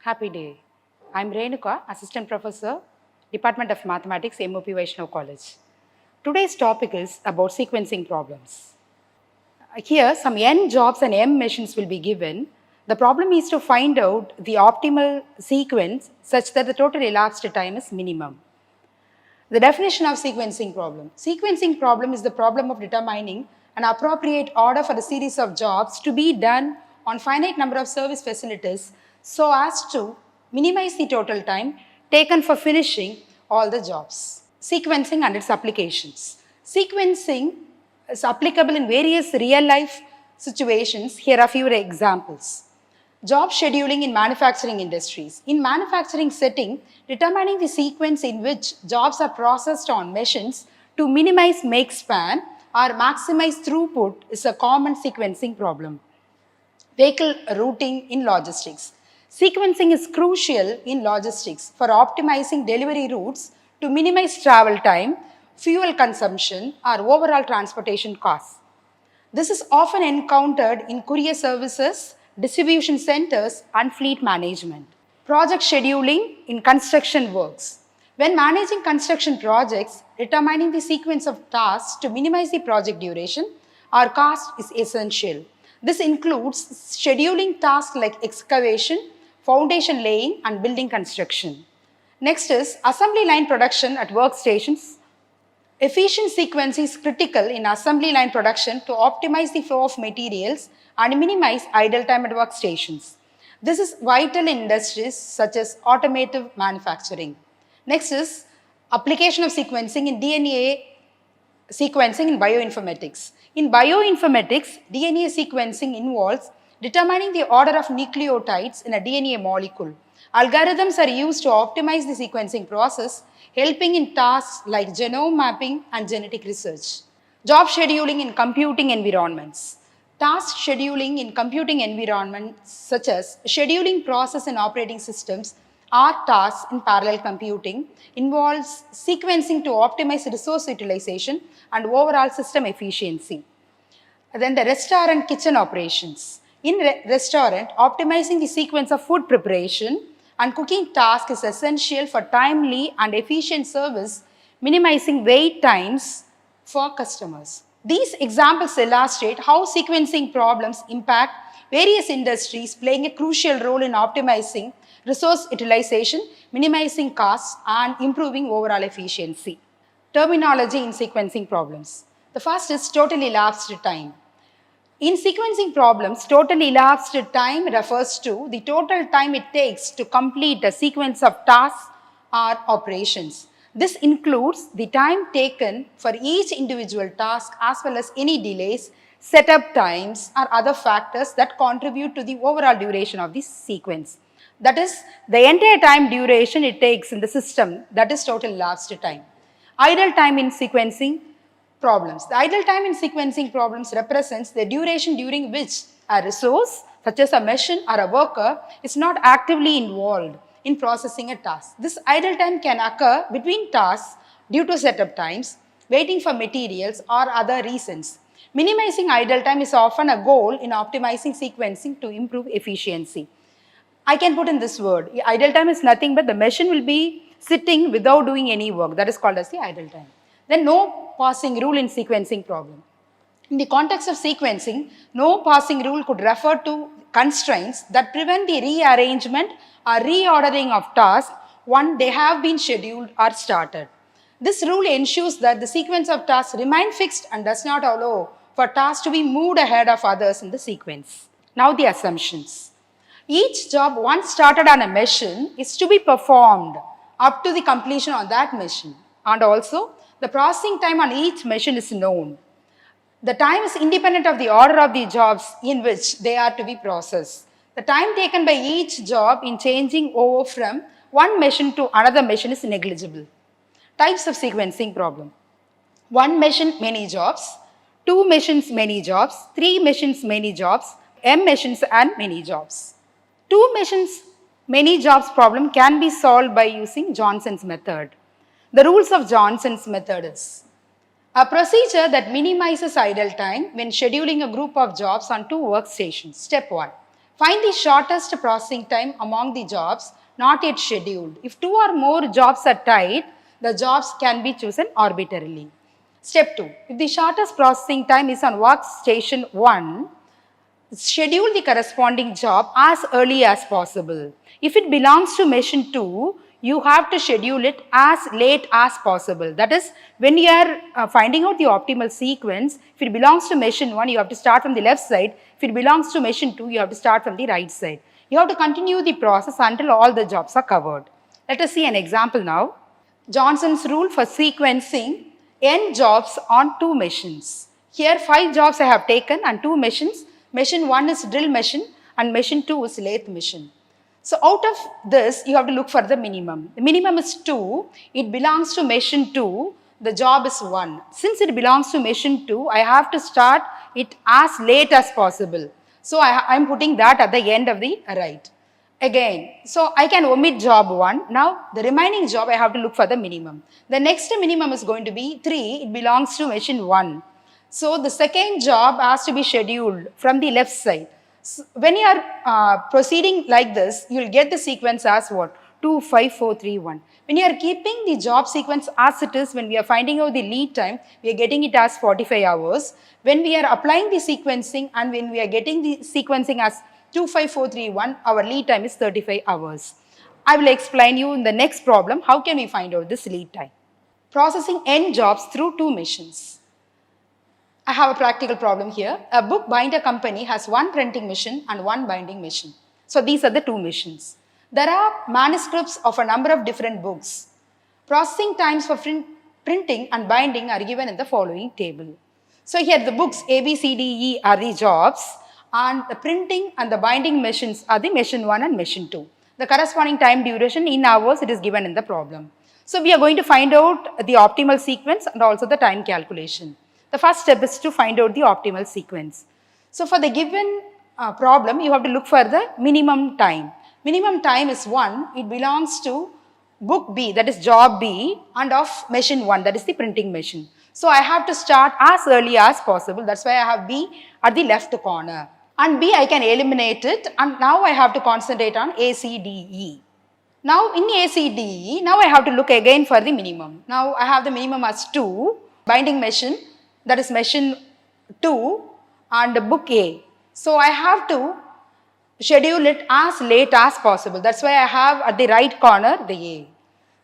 Happy day. I'm Renuga, Assistant Professor, Department of Mathematics, M.O.P. College. Today's topic is about sequencing problems. Here, some n jobs and m machines will be given. The problem is to find out the optimal sequence such that the total elapsed time is minimum. The definition of sequencing problem. Sequencing problem is the problem of determining an appropriate order for a series of jobs to be done on finite number of service facilities so as to minimize the total time taken for finishing all the jobs. Sequencing and its applications. Sequencing is applicable in various real life situations. Here are a few examples. Job scheduling in manufacturing industries. In manufacturing setting, determining the sequence in which jobs are processed on machines to minimize make span or maximize throughput is a common sequencing problem. Vehicle routing in logistics. Sequencing is crucial in logistics for optimizing delivery routes to minimize travel time, fuel consumption, or overall transportation costs. This is often encountered in courier services, distribution centers, and fleet management. Project scheduling in construction works. When managing construction projects, determining the sequence of tasks to minimize the project duration or cost is essential. This includes scheduling tasks like excavation, foundation laying, and building construction. Next is assembly line production at workstations. Efficient sequencing is critical in assembly line production to optimize the flow of materials and minimize idle time at workstations. This is vital in industries such as automotive manufacturing. Next is application of sequencing in DNA sequencing in bioinformatics. In bioinformatics, DNA sequencing involves determining the order of nucleotides in a DNA molecule. Algorithms are used to optimize the sequencing process, helping in tasks like genome mapping and genetic research. Job scheduling in computing environments. Task scheduling in computing environments such as scheduling process and operating systems or tasks in parallel computing involves sequencing to optimize resource utilization and overall system efficiency. Then the restaurant kitchen operations. In restaurant, optimizing the sequence of food preparation and cooking task is essential for timely and efficient service, minimizing wait times for customers. These examples illustrate how sequencing problems impact various industries, playing a crucial role in optimizing resource utilization, minimizing costs, and improving overall efficiency. Terminology in sequencing problems. The first is total elapsed time. In sequencing problems, total elapsed time refers to the total time it takes to complete a sequence of tasks or operations. This includes the time taken for each individual task as well as any delays, setup times, or other factors that contribute to the overall duration of the sequence. That is, the entire time duration it takes in the system, that is total elapsed time. Idle time in sequencing problems. The idle time in sequencing problems represents the duration during which a resource, such as a machine or a worker, is not actively involved in processing a task. This idle time can occur between tasks due to setup times, waiting for materials, or other reasons. Minimizing idle time is often a goal in optimizing sequencing to improve efficiency. I can put in this word. Idle time is nothing but the machine will be sitting without doing any work. That is called as the idle time. Then no passing rule in sequencing problem. In the context of sequencing, no passing rule could refer to constraints that prevent the rearrangement or reordering of tasks once they have been scheduled or started. This rule ensures that the sequence of tasks remain fixed and does not allow for tasks to be moved ahead of others in the sequence. Now the assumptions. Each job once started on a machine is to be performed up to the completion on that machine, and also the processing time on each machine is known. The time is independent of the order of the jobs in which they are to be processed. The time taken by each job in changing over from one machine to another machine is negligible. Types of sequencing problem. One machine, many jobs. Two machines, many jobs. Three machines, many jobs. M machines and many jobs. Two machines, many jobs problem can be solved by using Johnson's method. The rules of Johnson's method is a procedure that minimizes idle time when scheduling a group of jobs on two workstations. Step 1. Find the shortest processing time among the jobs not yet scheduled. If 2 or more jobs are tied, the jobs can be chosen arbitrarily. Step 2. If the shortest processing time is on workstation 1, schedule the corresponding job as early as possible. If it belongs to machine 2, you have to schedule it as late as possible. That is, when you are finding out the optimal sequence, if it belongs to machine 1, you have to start from the left side. If it belongs to machine 2, you have to start from the right side. You have to continue the process until all the jobs are covered. Let us see an example now. Johnson's rule for sequencing n jobs on 2 machines. Here 5 jobs I have taken and 2 machines. Machine 1 is drill machine and machine 2 is lathe machine. So out of this, you have to look for the minimum. The minimum is 2. It belongs to machine 2. The job is 1. Since it belongs to machine 2, I have to start it as late as possible. So I am putting that at the end of the right. Again, so I can omit job 1. Now, the remaining job, I have to look for the minimum. The next minimum is going to be 3. It belongs to machine 1. So, the second job has to be scheduled from the left side. So, when you are proceeding like this, you will get the sequence as what? 2, 5, 4, 3, 1. When you are keeping the job sequence as it is, when we are finding out the lead time, we are getting it as 45 hours. When we are applying the sequencing and when we are getting the sequencing as 2, 5, 4, 3, 1, our lead time is 35 hours. I will explain you in the next problem how can we find out this lead time. Processing n jobs through 2 machines. I have a practical problem here. A book binder company has 1 printing machine and 1 binding machine. So these are the 2 machines. There are manuscripts of a number of different books. Processing times for printing and binding are given in the following table. So here the books A, B, C, D, E are the jobs and the printing and the binding machines are the machine 1 and machine 2. The corresponding time duration in hours it is given in the problem. So we are going to find out the optimal sequence and also the time calculation. The first step is to find out the optimal sequence. So for the given problem, you have to look for the minimum time. Minimum time is 1. It belongs to book B, that is job B, and of machine 1, that is the printing machine. So I have to start as early as possible. That's why I have B at the left corner. And B I can eliminate it and now I have to concentrate on A, C, D, E. Now in A, C, D, E, now I have to look again for the minimum. Now I have the minimum as 2, binding machine, that is machine 2 and book A. So I have to schedule it as late as possible. That's why I have at the right corner the A.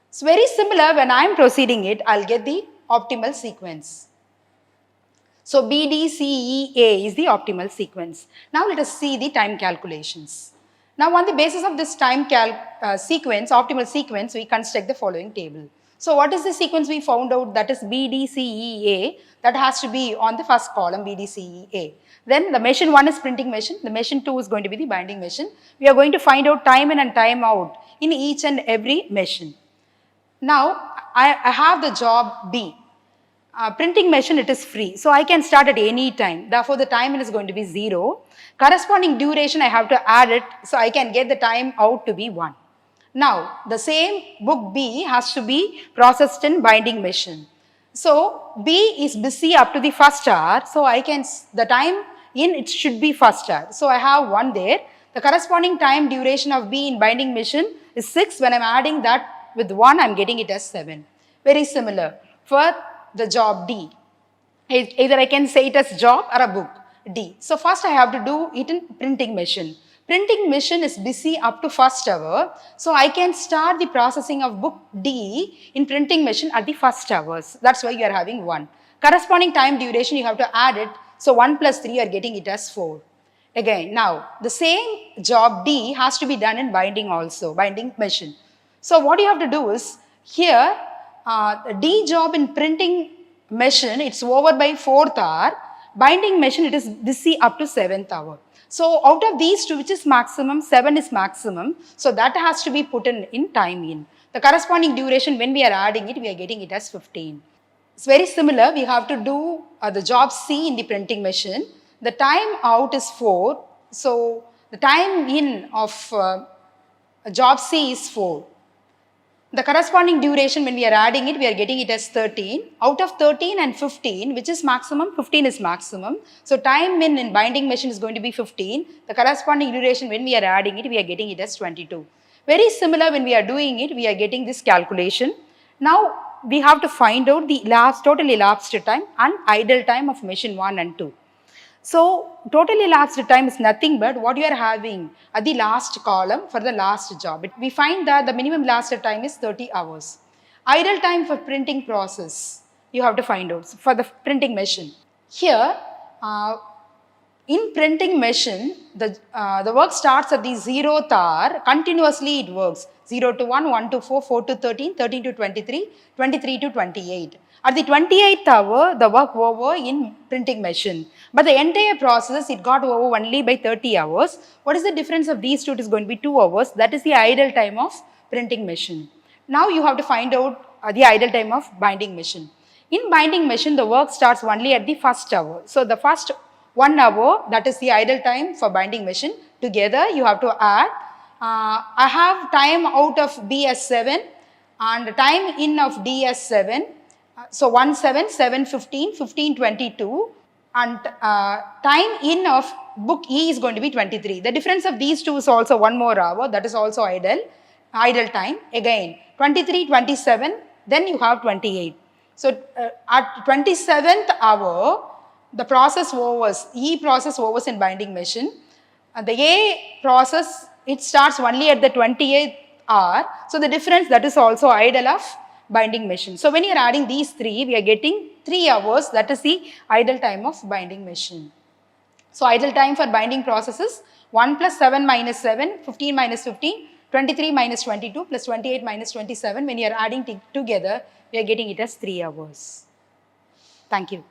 It's very similar when I am proceeding it, I'll get the optimal sequence. So B, D, C, E, A is the optimal sequence. Now let us see the time calculations. Now on the basis of this time sequence, optimal sequence, we construct the following table. So what is the sequence we found out? That is B, D, C, E, A. That has to be on the first column, B, D, C, E, A. Then the machine 1 is printing machine. The machine 2 is going to be the binding machine. We are going to find out time in and time out in each and every machine. Now I have the job B. Printing machine, it is free. So I can start at any time. Therefore, the time is going to be 0. Corresponding duration, I have to add it. So I can get the time out to be 1. Now, the same book B has to be processed in binding machine. So B is busy up to the first hour. So I can, the time in it should be first hour. So I have 1 there. The corresponding time duration of B in binding machine is 6. When I'm adding that with 1, I'm getting it as 7. Very similar for the job D. Either I can say it as job or a book D. So first I have to do it in printing machine. Printing machine is busy up to first hour. So I can start the processing of book D in printing machine at the first hours. That's why you are having 1. Corresponding time duration you have to add it. So 1 plus 3 you are getting it as 4. Again, now the same job D has to be done in binding also, binding machine. So what you have to do is here D job in printing machine, it's over by 4th hour. Binding machine, it is busy up to 7th hour. So out of these two, which is maximum, 7 is maximum. So that has to be put in time in. The corresponding duration, when we are adding it, we are getting it as 15. It's very similar. We have to do the job C in the printing machine. The time out is 4. So the time in of job C is 4. The corresponding duration, when we are adding it, we are getting it as 13. Out of 13 and 15, which is maximum? 15 is maximum. So time in binding machine is going to be 15. The corresponding duration, when we are adding it, we are getting it as 22. Very similar when we are doing it, we are getting this calculation. Now, we have to find out the total elapsed time and idle time of machine 1 and 2. So, total elapsed time is nothing but what you are having at the last column for the last job. We find that the minimum elapsed time is 30 hours. Idle time for printing process, you have to find out for the printing machine. Here, in printing machine, the work starts at the 0th hour, continuously it works. 0 to 1, 1 to 4, 4 to 13, 13 to 23, 23 to 28. At the 28th hour, the work over in printing machine. But the entire process, it got over only by 30 hours. What is the difference of these two? It is going to be 2 hours. That is the idle time of printing machine. Now you have to find out the idle time of binding machine. In binding machine, the work starts only at the first hour. So the first 1 hour, that is the idle time for binding machine. Together, you have to add. I have time out of B as 7 and time in of D as 7. So 1, 7, 7, 15, 15, 22 and time in of book E is going to be 23. The difference of these two is also 1 more hour, that is also idle time. Again 23, 27, then you have 28. So at 27th hour, the process overs, E process overs in binding machine. The A process, it starts only at the 28th hour. So the difference, that is also idle of binding machine. So when you are adding these three, we are getting 3 hours, that is the idle time of binding machine. So idle time for binding process is 1 plus 7 minus 7, 15 minus 15, 23 minus 22 plus 28 minus 27. When you are adding together, we are getting it as 3 hours. Thank you.